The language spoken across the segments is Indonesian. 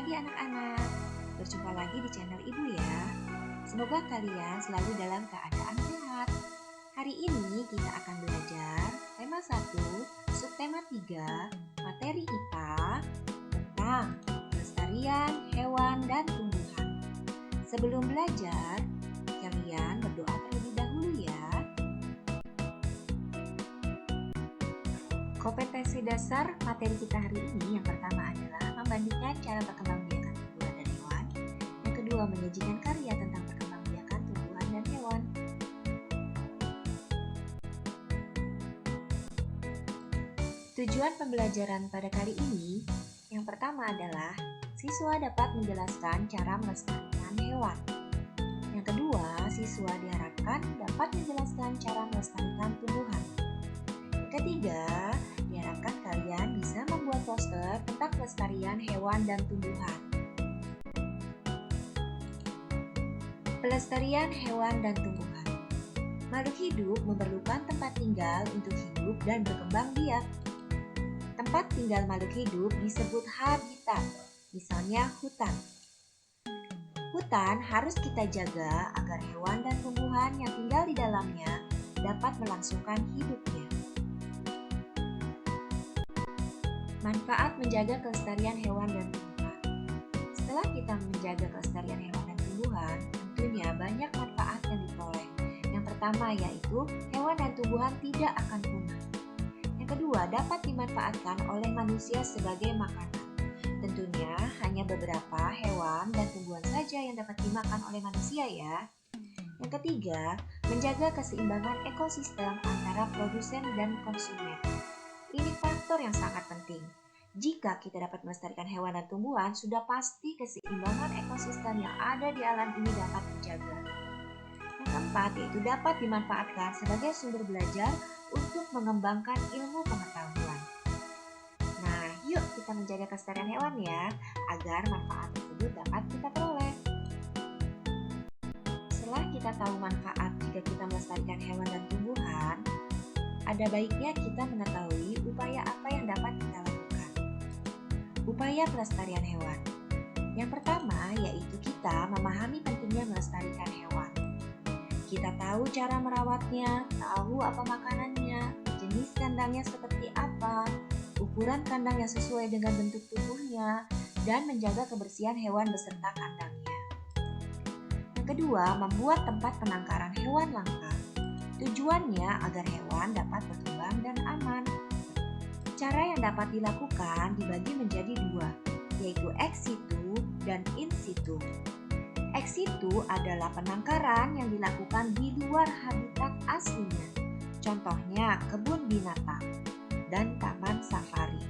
pagi anak-anak. Berjumpa lagi di channel Ibu ya. Semoga kalian selalu dalam keadaan sehat. Hari ini kita akan belajar tema 1, subtema 3, materi IPA tentang pelestarian hewan dan tumbuhan. Sebelum belajar, kalian berdoa terlebih dahulu ya. Kompetensi dasar materi kita hari ini yang pertama adalah membandingkan cara perkembangbiakan tumbuhan dan hewan. Yang kedua, menyajikan karya tentang perkembangbiakan tumbuhan dan hewan. Tujuan pembelajaran pada kali ini, yang pertama adalah siswa dapat menjelaskan cara melestarikan hewan. Yang kedua, siswa diharapkan dapat menjelaskan cara melestarikan tumbuhan. Yang ketiga, diharapkan kalian bisa membuat poster tentang pelestarian hewan dan tumbuhan. Pelestarian hewan dan tumbuhan. Makhluk hidup memerlukan tempat tinggal untuk hidup dan berkembang biak. Tempat tinggal makhluk hidup disebut habitat, misalnya hutan. Hutan harus kita jaga agar hewan dan tumbuhan yang tinggal di dalamnya dapat melangsungkan hidupnya. Manfaat menjaga kelestarian hewan dan tumbuhan. Setelah kita menjaga kelestarian hewan dan tumbuhan, tentunya banyak manfaat yang diperoleh. Yang pertama yaitu hewan dan tumbuhan tidak akan punah. Yang kedua, dapat dimanfaatkan oleh manusia sebagai makanan. Tentunya hanya beberapa hewan dan tumbuhan saja yang dapat dimakan oleh manusia ya. Yang ketiga, menjaga keseimbangan ekosistem antara produsen dan konsumen. Ini faktor yang sangat penting. Jika kita dapat melestarikan hewan dan tumbuhan, sudah pasti keseimbangan ekosistem yang ada di alam ini dapat dijaga. Yang keempat, yaitu dapat dimanfaatkan sebagai sumber belajar untuk mengembangkan ilmu pengetahuan. Nah, yuk kita menjaga kelestarian hewan ya, agar manfaat tersebut dapat kita peroleh. Setelah kita tahu manfaat jika kita melestarikan hewan dan tumbuhan, ada baiknya kita mengetahui upaya apa yang dapat kita lakukan. Upaya pelestarian hewan. Yang pertama yaitu kita memahami pentingnya melestarikan hewan. Kita tahu cara merawatnya, tahu apa makanannya, jenis kandangnya seperti apa, ukuran kandang yang sesuai dengan bentuk tubuhnya, dan menjaga kebersihan hewan beserta kandangnya. Yang kedua, membuat tempat penangkaran hewan langka. Tujuannya agar hewan dapat berkembang dan aman. Cara yang dapat dilakukan dibagi menjadi dua, yaitu ex situ dan in situ. Ex situ adalah penangkaran yang dilakukan di luar habitat aslinya. Contohnya kebun binatang dan taman safari.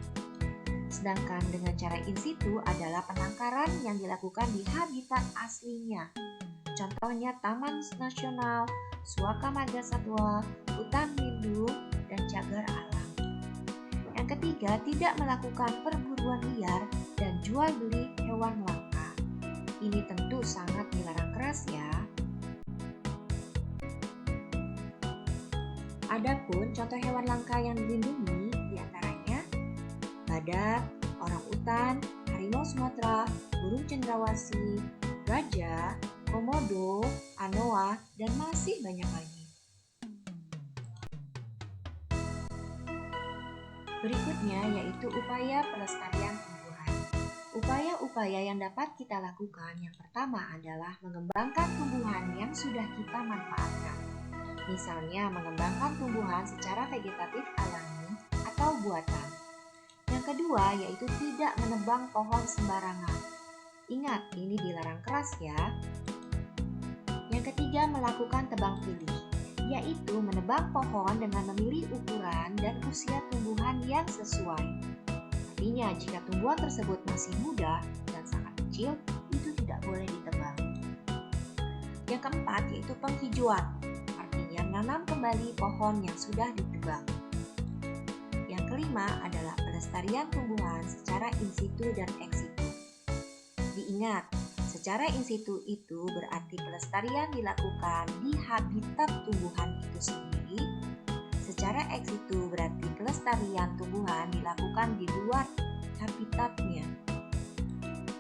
Sedangkan dengan cara in situ adalah penangkaran yang dilakukan di habitat aslinya. Contohnya taman nasional, suaka marga satwa, hutan lindung, dan cagar alam. Yang ketiga, tidak melakukan perburuan liar dan jual beli hewan langka. Ini tentu sangat dilarang keras ya. Adapun contoh hewan langka yang dilindungi diantaranya badak, orangutan, harimau Sumatera, burung cendrawasih, gajah, komodo, anoa, dan masih banyak lagi. Berikutnya yaitu upaya pelestarian tumbuhan. Upaya-upaya yang dapat kita lakukan yang pertama adalah mengembangkan tumbuhan yang sudah kita manfaatkan. Misalnya mengembangkan tumbuhan secara vegetatif alami atau buatan. Yang kedua yaitu tidak menebang pohon sembarangan. Ingat, ini dilarang keras ya. Yang ketiga, melakukan tebang pilih, yaitu menebang pohon dengan memilih ukuran dan usia tumbuhan yang sesuai. Artinya, jika tumbuhan tersebut masih muda dan sangat kecil, itu tidak boleh ditebang. Yang keempat, yaitu penghijauan, artinya menanam kembali pohon yang sudah ditebang. Yang kelima adalah pelestarian tumbuhan secara in situ dan ex situ. Diingat, secara in situ itu berarti pelestarian dilakukan di habitat tumbuhan itu sendiri. Secara ex situ berarti pelestarian tumbuhan dilakukan di luar habitatnya.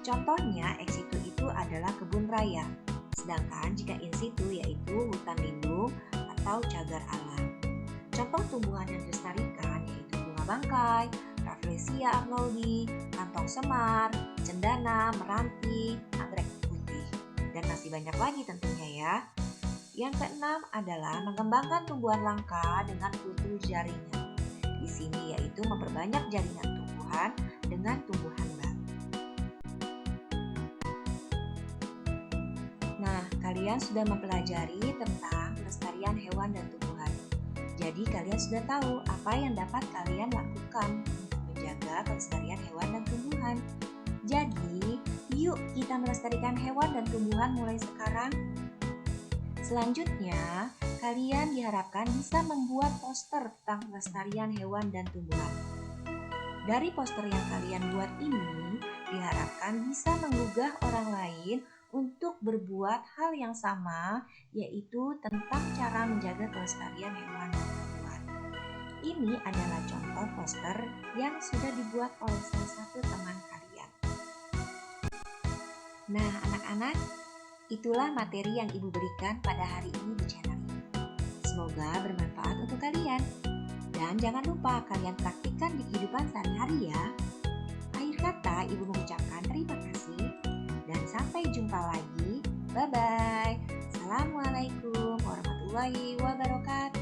Contohnya ex situ itu adalah kebun raya, sedangkan jika in situ yaitu hutan lindung atau cagar alam. Contoh tumbuhan yang dilestarikan yaitu bunga bangkai, Rafflesia arnoldi, kantong semar, cendana, meranti, anggrek putih, dan masih banyak lagi tentunya ya. Yang keenam adalah mengembangkan tumbuhan langka dengan kultur jaringan. Di sini yaitu memperbanyak jaringan tumbuhan dengan tumbuhan baru. Nah, kalian sudah mempelajari tentang pelestarian hewan dan tumbuhan. Jadi kalian sudah tahu apa yang dapat kalian lakukan untuk menjaga kelestarian hewan dan tumbuhan. Jadi, yuk kita melestarikan hewan dan tumbuhan mulai sekarang. Selanjutnya, kalian diharapkan bisa membuat poster tentang pelestarian hewan dan tumbuhan. Dari poster yang kalian buat ini, diharapkan bisa menggugah orang lain untuk berbuat hal yang sama, yaitu tentang cara menjaga kelestarian hewan dan tumbuhan. Ini adalah contoh poster yang sudah dibuat oleh salah satu teman kalian. Nah, anak-anak, itulah materi yang Ibu berikan pada hari ini di channel ini. Semoga bermanfaat untuk kalian. Dan jangan lupa kalian praktikkan di kehidupan sehari-hari ya. Akhir kata, Ibu mengucapkan terima kasih dan sampai jumpa lagi. Bye-bye. Assalamualaikum warahmatullahi wabarakatuh.